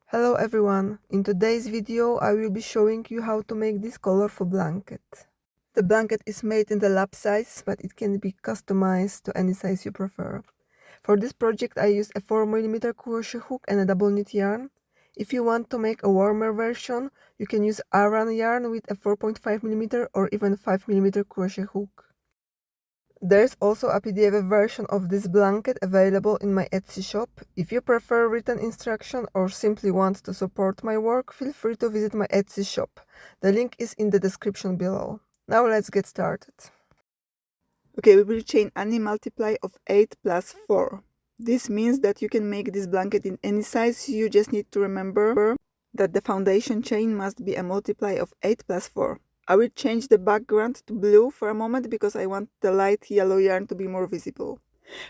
Hello everyone, in today's video I will be showing you how to make this colorful blanket. The blanket is made in the lap size, but it can be customized to any size you prefer. For this project I used a 4mm crochet hook and a double knit yarn. If you want to make a warmer version, you can use Aran yarn with a 4.5mm or even 5mm crochet hook. There's also a PDF version of this blanket available in my Etsy shop. If you prefer written instruction or simply want to support my work, feel free to visit my Etsy shop. The link is in the description below. Now let's get started. Okay, we will chain any multiply of 8 plus 4. This means that you can make this blanket in any size. You just need to remember that the foundation chain must be a multiply of 8 plus 4. I will change the background to blue for a moment because I want the light yellow yarn to be more visible.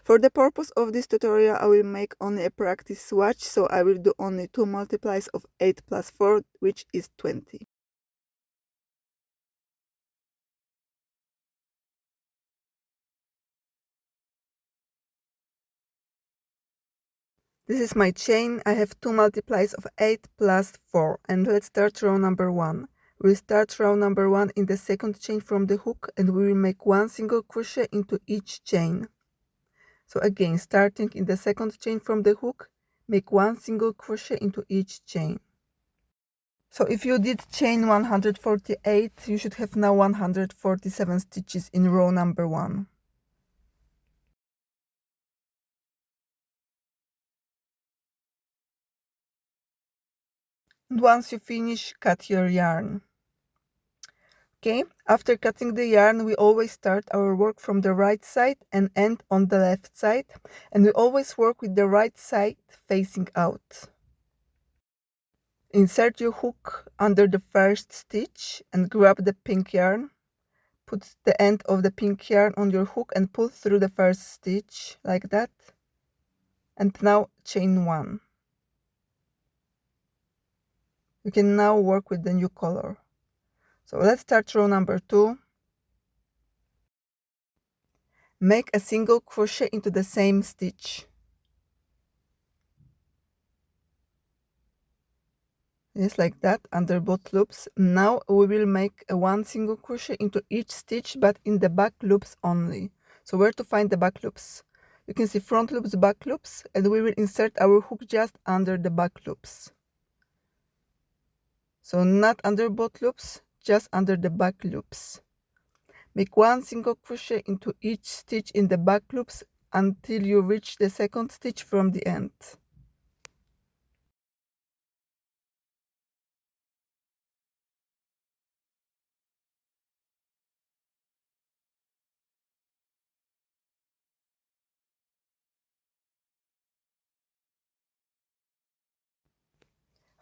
For the purpose of this tutorial I will make only a practice swatch, so I will do only 2 multiplies of 8 plus 4, which is 20. This is my chain. I have 2 multiplies of 8 plus 4, and let's start row number 1. We'll start row number 1 in the second chain from the hook, and we will make 1 single crochet into each chain. So again, starting in the second chain from the hook, make 1 single crochet into each chain. So if you did chain 148, you should have now 147 stitches in row number 1. And once you finish, cut your yarn. Okay, after cutting the yarn, we always start our work from the right side and end on the left side, and we always work with the right side facing out. Insert your hook under the first stitch and grab the pink yarn. Put the end of the pink yarn on your hook and pull through the first stitch like that. And now chain 1. You can now work with the new color. So let's start row number 2. Make a single crochet into the same stitch. Just like that, under both loops. Now we will make a 1 single crochet into each stitch, but in the back loops only. So where to find the back loops? You can see front loops, back loops, and we will insert our hook just under the back loops. So not under both loops, just under the back loops. Make 1 single crochet into each stitch in the back loops until you reach the second stitch from the end.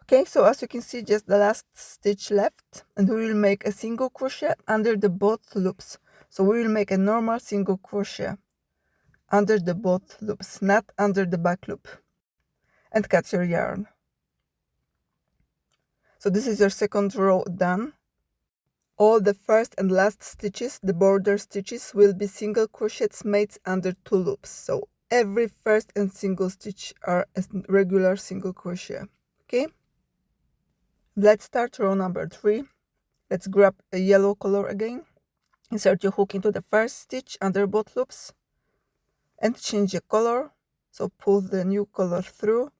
Okay, so as you can see, just the last stitch left, and we will make a single crochet under the both loops. So we will make a normal single crochet under the both loops, not under the back loop, and cut your yarn. So this is your second row done. All the first and last stitches, the border stitches, will be single crochets made under 2 loops. So every first and single stitch are a regular single crochet. Okay, let's start row number 3. Let's grab a yellow color again. Insert your hook into the first stitch under both loops and change the color. So pull the new color through,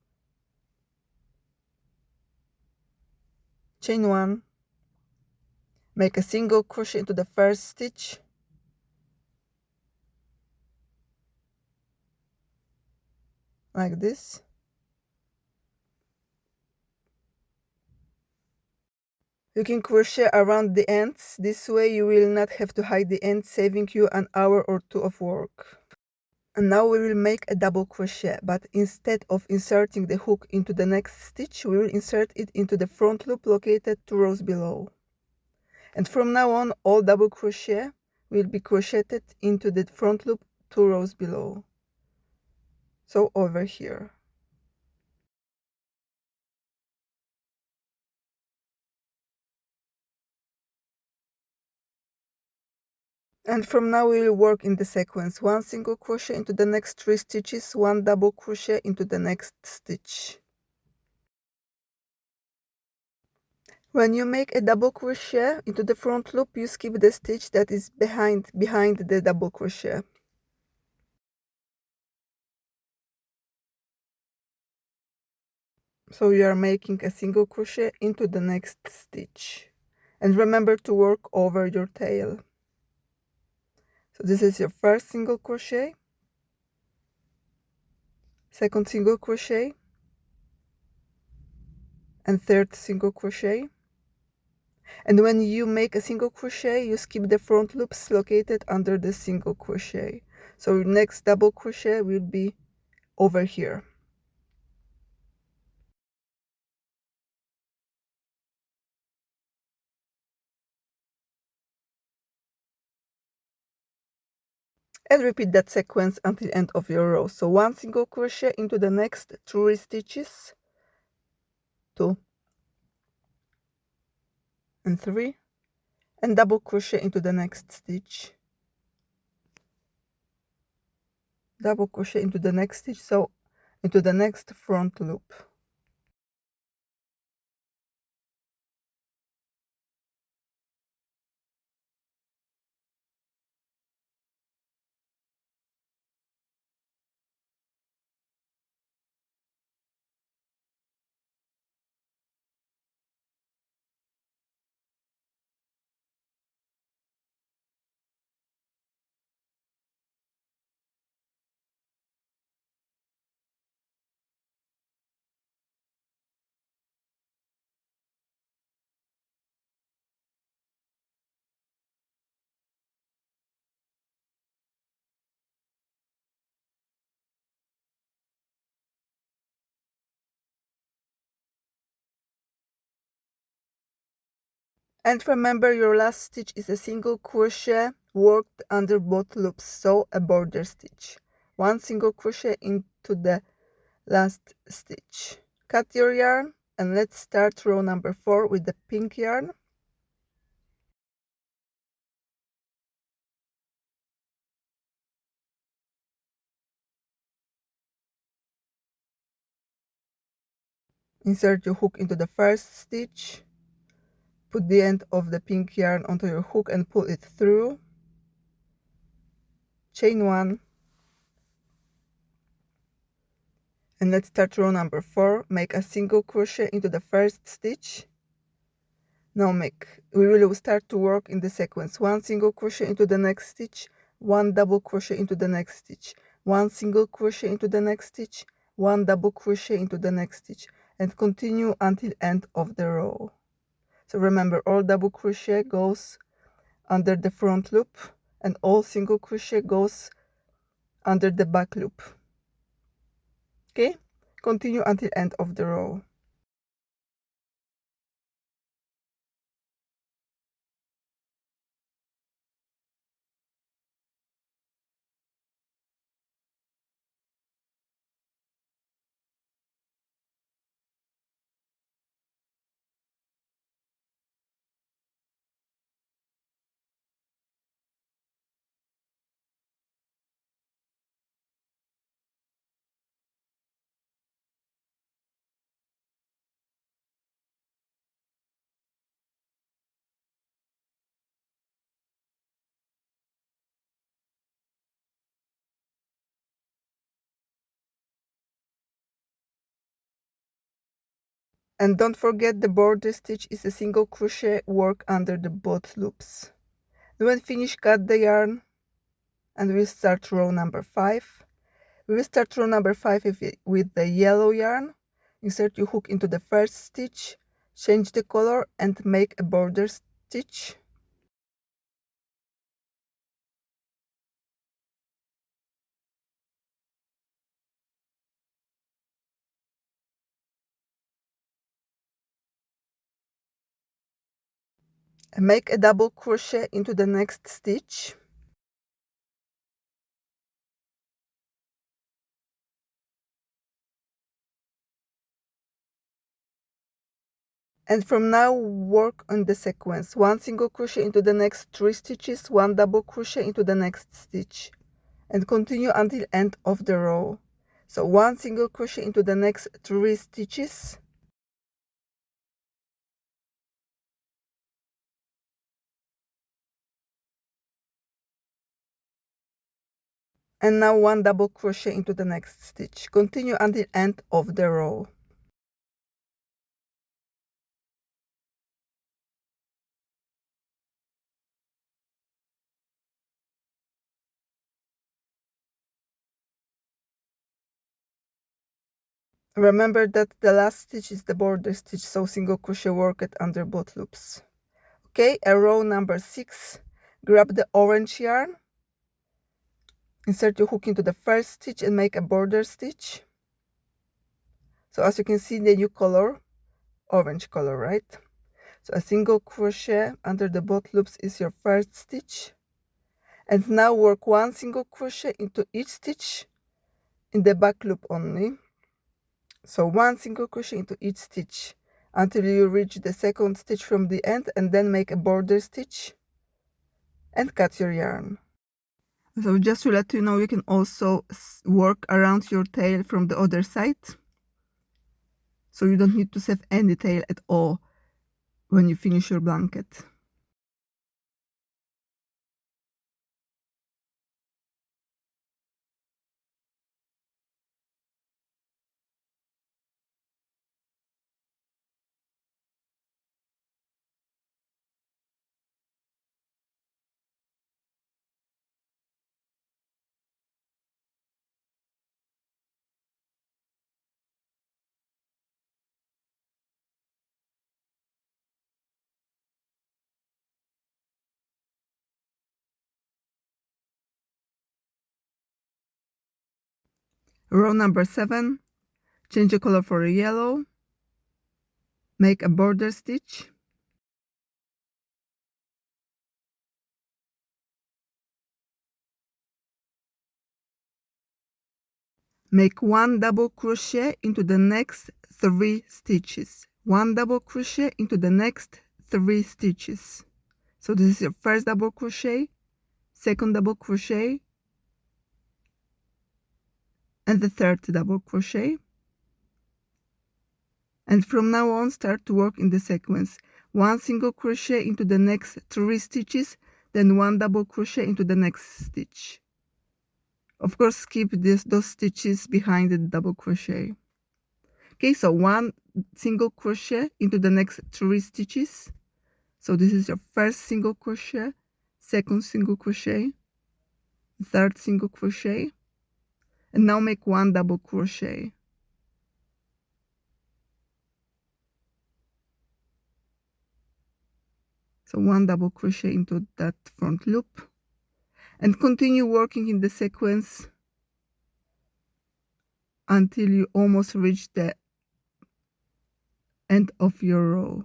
chain 1, make a single crochet into the first stitch, like this. You can crochet around the ends. This way you will not have to hide the ends, saving you an hour or 2 of work. And now we will make a double crochet, but instead of inserting the hook into the next stitch, we will insert it into the front loop located 2 rows below. And from now on, all double crochet will be crocheted into the front loop 2 rows below. So over here. And from now we will work in the sequence: 1 single crochet into the next 3 stitches, 1 double crochet into the next stitch. When you make a double crochet into the front loop, you skip the stitch that is behind the double crochet. So you are making a single crochet into the next stitch. And remember to work over your tail. So this is your first single crochet, second single crochet, and third single crochet. And when you make a single crochet, you skip the front loops located under the single crochet. So your next double crochet will be over here. And repeat that sequence until end of your row. So one single crochet into the next 3 stitches, 2 and 3, and double crochet into the next stitch, double crochet into the next stitch, so into the next front loop. And remember, your last stitch is a single crochet worked under both loops, so a border stitch. One single crochet into the last stitch. Cut your yarn and let's start row number 4 with the pink yarn. Insert your hook into the first stitch. Put the end of the pink yarn onto your hook and pull it through. Chain 1. And let's start row number 4. Make a single crochet into the first stitch. Now we will start to work in the sequence. One single crochet into the next stitch, one double crochet into the next stitch, one single crochet into the next stitch, one double crochet into the next stitch, and continue until end of the row. So remember, all double crochet goes under the front loop and all single crochet goes under the back loop. Okay, continue until end of the row. And don't forget, the border stitch is a single crochet work under the both loops. When finished, cut the yarn and we'll start row number 5. We will start row number 5 with the yellow yarn. Insert your hook into the first stitch, change the color and make a border stitch. And make a double crochet into the next stitch. And from now work on the sequence. One single crochet into the next 3 stitches, one double crochet into the next stitch, and continue until end of the row. So one single crochet into the next 3 stitches, And now 1 double crochet into the next stitch. Continue until end of the row. Remember that the last stitch is the border stitch, so single crochet work it under both loops. Okay, row number 6. Grab the orange yarn, insert your hook into the first stitch and make a border stitch. So as you can see, the new color, orange color, right? So a single crochet under the both loops is your first stitch. And now work 1 single crochet into each stitch in the back loop only. So 1 single crochet into each stitch until you reach the second stitch from the end, and then make a border stitch and cut your yarn. So just to let you know, you can also work around your tail from the other side. So you don't need to sew any tail at all when you finish your blanket. Row number 7, change the color for a yellow, make a border stitch, make 1 double crochet into the next 3 stitches. 1 double crochet into the next 3 stitches. So this is your first double crochet, second double crochet, and the third double crochet. And from now on, start to work in the sequence. 1 single crochet into the next 3 stitches, then 1 double crochet into the next stitch. Of course, skip those stitches behind the double crochet. Okay, so 1 single crochet into the next 3 stitches. So this is your first single crochet, second single crochet, third single crochet, and now make 1 double crochet. So 1 double crochet into that front loop, and continue working in the sequence until you almost reach the end of your row.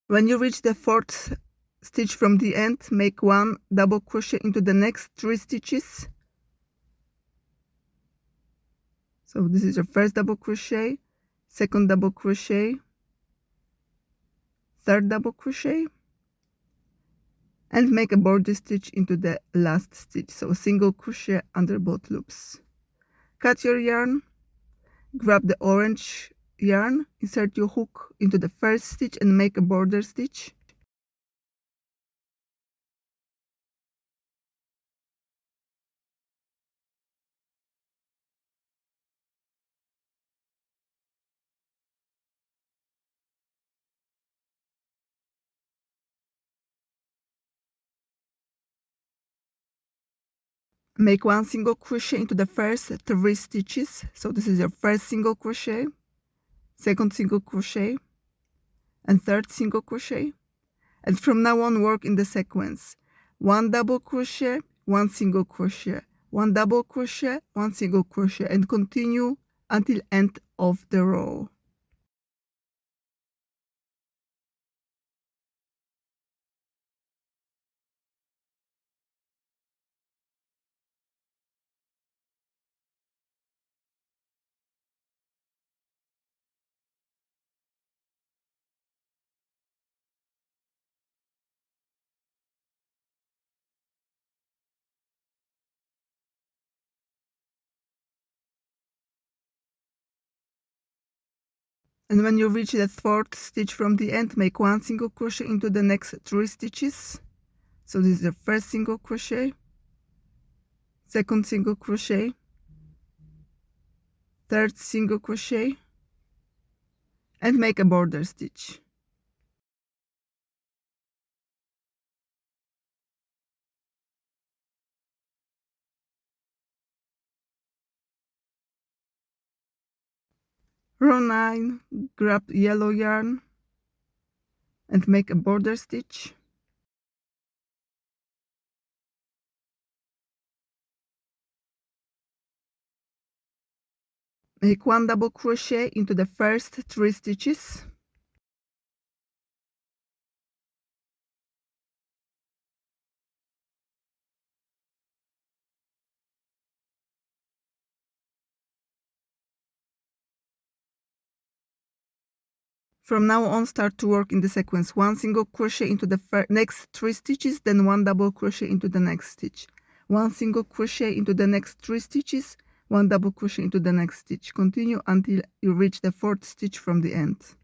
When you reach the 4th stitch from the end, make 1 double crochet into the next 3 stitches. So this is your first double crochet, second double crochet, third double crochet, and make a border stitch into the last stitch. So single crochet under both loops. Cut your yarn, grab the orange yarn, insert your hook into the first stitch and make a border stitch. Make 1 single crochet into the first 3 stitches. So this is your first single crochet, second single crochet, and third single crochet. And from now on, work in the sequence. 1 double crochet, 1 single crochet, 1 double crochet, 1 single crochet, and continue until end of the row. And when you reach the 4th stitch from the end, make 1 single crochet into the next 3 stitches. So this is the first single crochet, second single crochet, third single crochet, and make a border stitch. Row 9, grab yellow yarn and make a border stitch. Make 1 double crochet into the first 3 stitches. From now on, start to work in the sequence 1 single crochet into the next 3 stitches, then 1 double crochet into the next stitch, 1 single crochet into the next 3 stitches, 1 double crochet into the next stitch. Continue until you reach the 4th stitch from the end.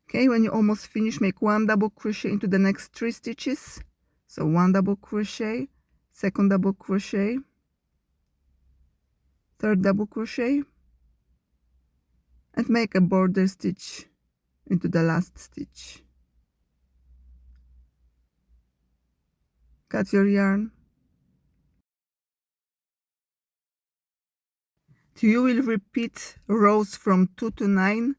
Okay, when you almost finish, make 1 double crochet into the next 3 stitches. So 1 double crochet, second double crochet, third double crochet, and make a border stitch into the last stitch. Cut your yarn. You will repeat rows from 2 to 9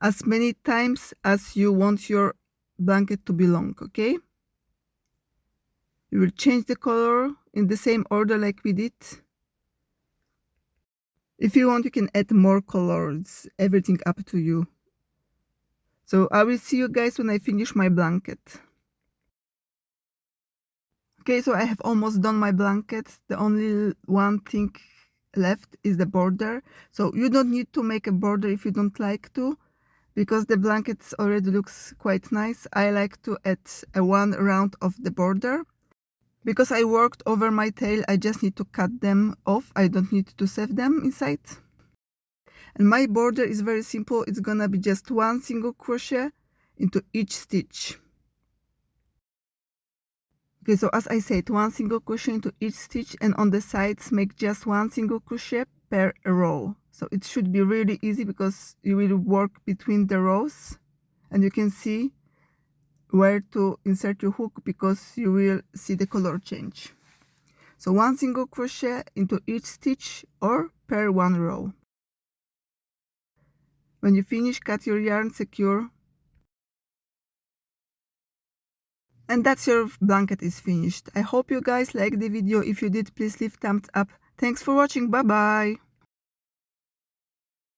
as many times as you want your blanket to be long, okay? You will change the color in the same order like we did. If you want, you can add more colors, everything up to you. So I will see you guys when I finish my blanket. Okay, so I have almost done my blanket. The only one thing left is the border. So you don't need to make a border if you don't like to, because the blanket already looks quite nice. I like to add a 1 round of the border. Because I worked over my tail, I just need to cut them off. I don't need to sew them inside. And my border is very simple. It's gonna be just 1 single crochet into each stitch. Okay, so as I said, 1 single crochet into each stitch, and on the sides make just 1 single crochet per row. So it should be really easy because you will work between the rows and you can see where to insert your hook because you will see the color change. So 1 single crochet into each stitch or per 1 row. When you finish, cut your yarn secure. And that's your blanket is finished. I hope you guys liked the video. If you did, please leave thumbs up. Thanks for watching. Bye bye.